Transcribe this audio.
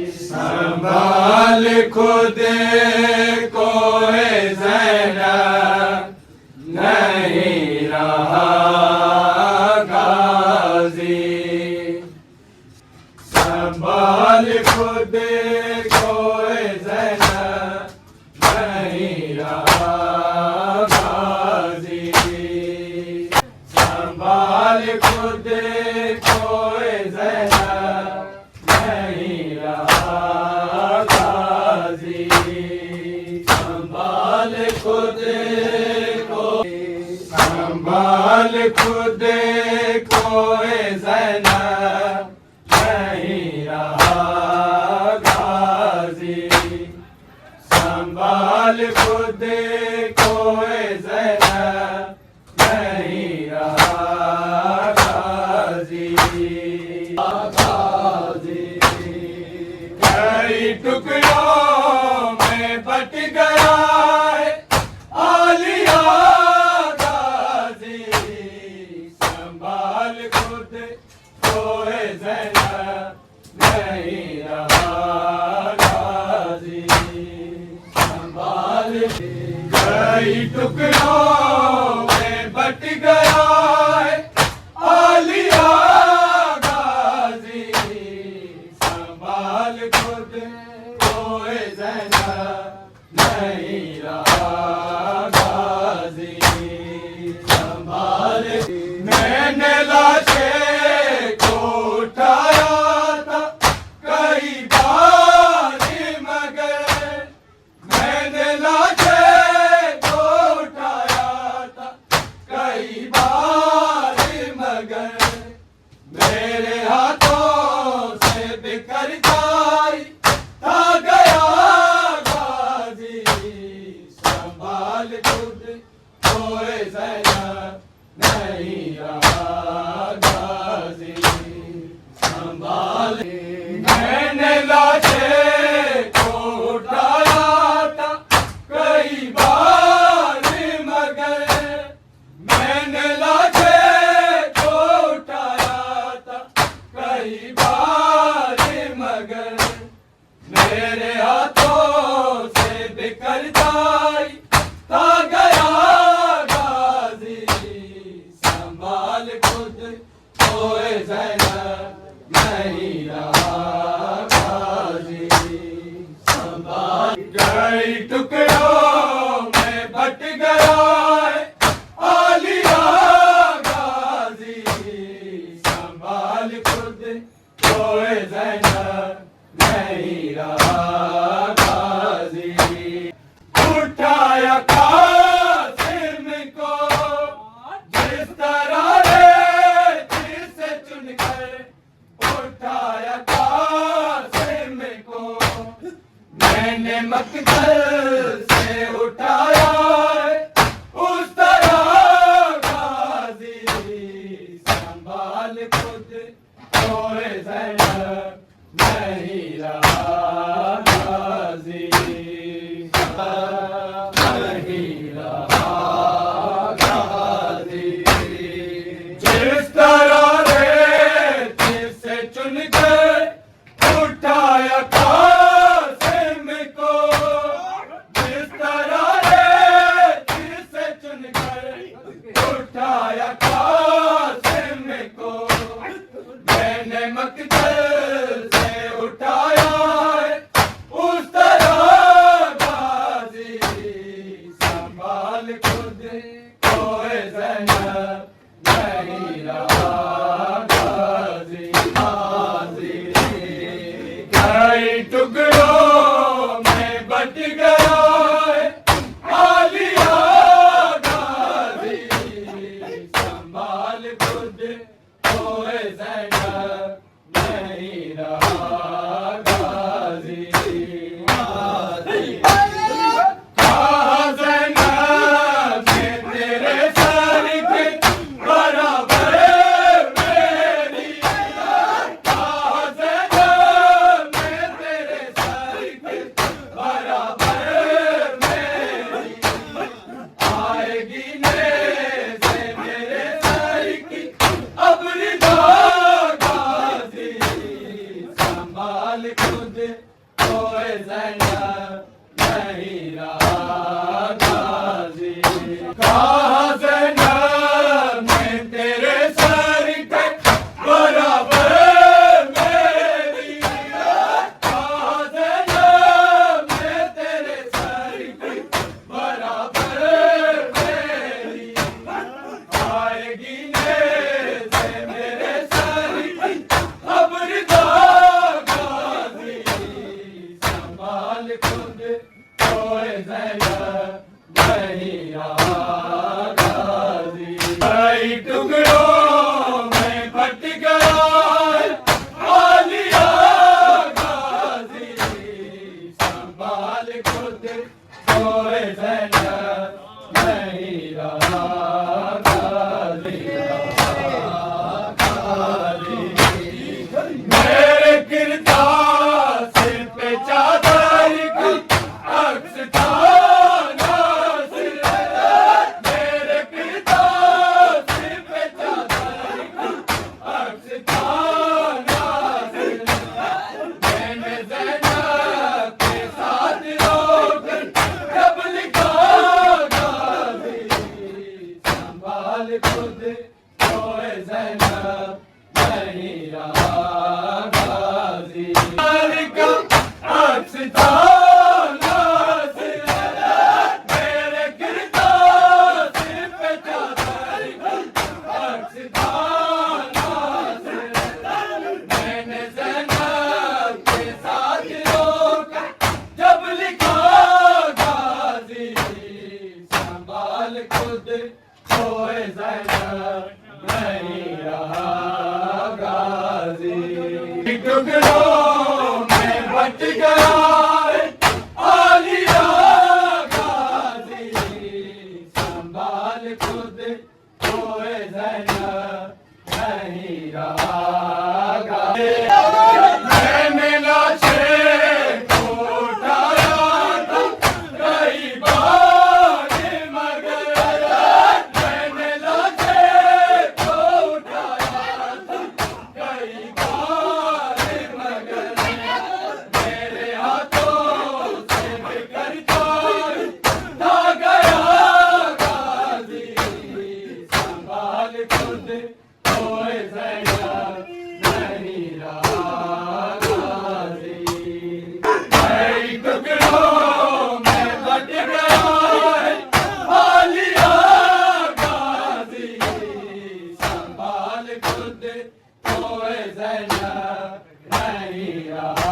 संभाल खुद को ज़ैनब नहीं रहा गाजी। संभाल खुद को ज़ैनब नहीं रहा गाजी। संभाल खुद को ज़ैनब नहीं रहा गाजी। संभाल खुद को, संभाल खुद को ज़ैनब नहीं रहा गाजी। संभाल खुद को ज़ैनब नहीं रहा गाजी। कई टुकड़ों में बट गया है आलिया गाजी। संभाल खुद को ज़ैनब नहीं रहा गाजी। संभाल कई टुकड़ों में बट गया है आलिया गाजी। संभाल खुद को ज़ैनब नहीं रहा गाजी। संभाल मैंने लाशे को उठाया था कई बार मगर, मैंने लाशे को उठाया था कई बार मगर, मेरे हाथों से बिखर जाई था गया गाजी। संभाल खुद को ज़ैनब नहीं रहा गाजी। संभाल मैंने लाशे को उठाया था कई बार मगर, मैंने लाशे को उठाया था कई बार मगर, मेरे हाथों से बिखर जाई था गया गाजी। संभाल खुद को ज़ैनब नहीं रहा गाजी। संभाल कई टुकड़ों में बट गया है आलिया गाजी। संभाल खुद को ज़ैनब नहीं रहा गाजी। उठाया कासिम को जिस तरह रेत से चुनकर, उठाया कासिम को मैंने मक्तल से उठाया उस तरह गाजी। संभाल खुद को ज़ैनब नहीं रहा गाजी। नहीं रहा गाजी। जिस तरह रेत से चुनकर उठाया कासिम को, जिस तरह रेत से चुनकर उठाया कासिम को, मैंने मक्तल से उठाया उस तरह गाजी। संभाल खुद को ज़ैनब नहीं रहा गाजी। कई टुकड़ों में बट गया है आलिया गाजी। संभाल खुद को ज़ैनब नहीं रहा गाजी। कहा ज़ैनब ने तेरे सर के बराबर मेरी, कहा ज़ैनब ने तेरे सर के बराबर मेरी, आएगी ने से मेरे सर की अब रिदा गाजी। संभाल खुद कोई ज़ैनब नहीं रहा गाज़ी। कहाँ ज़ैनब मैं तेरे सर के बराबर मेरी, कहाँ ज़ैनब मैं तेरे सर के बराबर मेरी, आएगी से मेरे सर की खबरदार गाज़ी। संभाल खुद कोई ज़ैनब नहीं रहा गाज़ी। कई टुकड़ों में बट गया आलिया गाज़ी। संभाल खुद कोई ज़ैनब नहीं रहा गाज़ी। मेरे किरदार सिर पे चादर की अक्स था नासिर, मेरे किरदार सिर पे चादर की अक्स था नासिर। मैंने ज़ैनब के साथ रोकर जब लिखा गाज़ी। संभाल खुद कोई ज़ैनब नहीं रहा गाज़ी। का अक्स था नासिर, मेरे किरदार सिर पे चादर की अक्स था नासिर। मैंने ज़ैनब के साथ रोकर जब लिखा गाज़ी। संभाल खुद कोई ज़ैनब नहीं रहा गाज़ी। टुकड़ों में बट गया आलिया गाज़ी। संभाल खुद कोई ज़ैनब नहीं रहा गाज़ी। मैंने लाशें को उठाया था कई बार मगर, मैंने लाशें को उठाया था कई बार मगर, मेरे हाथों से बिखर कर ना गया गाज़ी। संभाल खुद कोई ज़ैनब नहीं रहा गाज़ी। कई टुकड़ों में बट गया आलिया गाज़ी। संभाल खुद कोई ज़ैनब नहीं रहा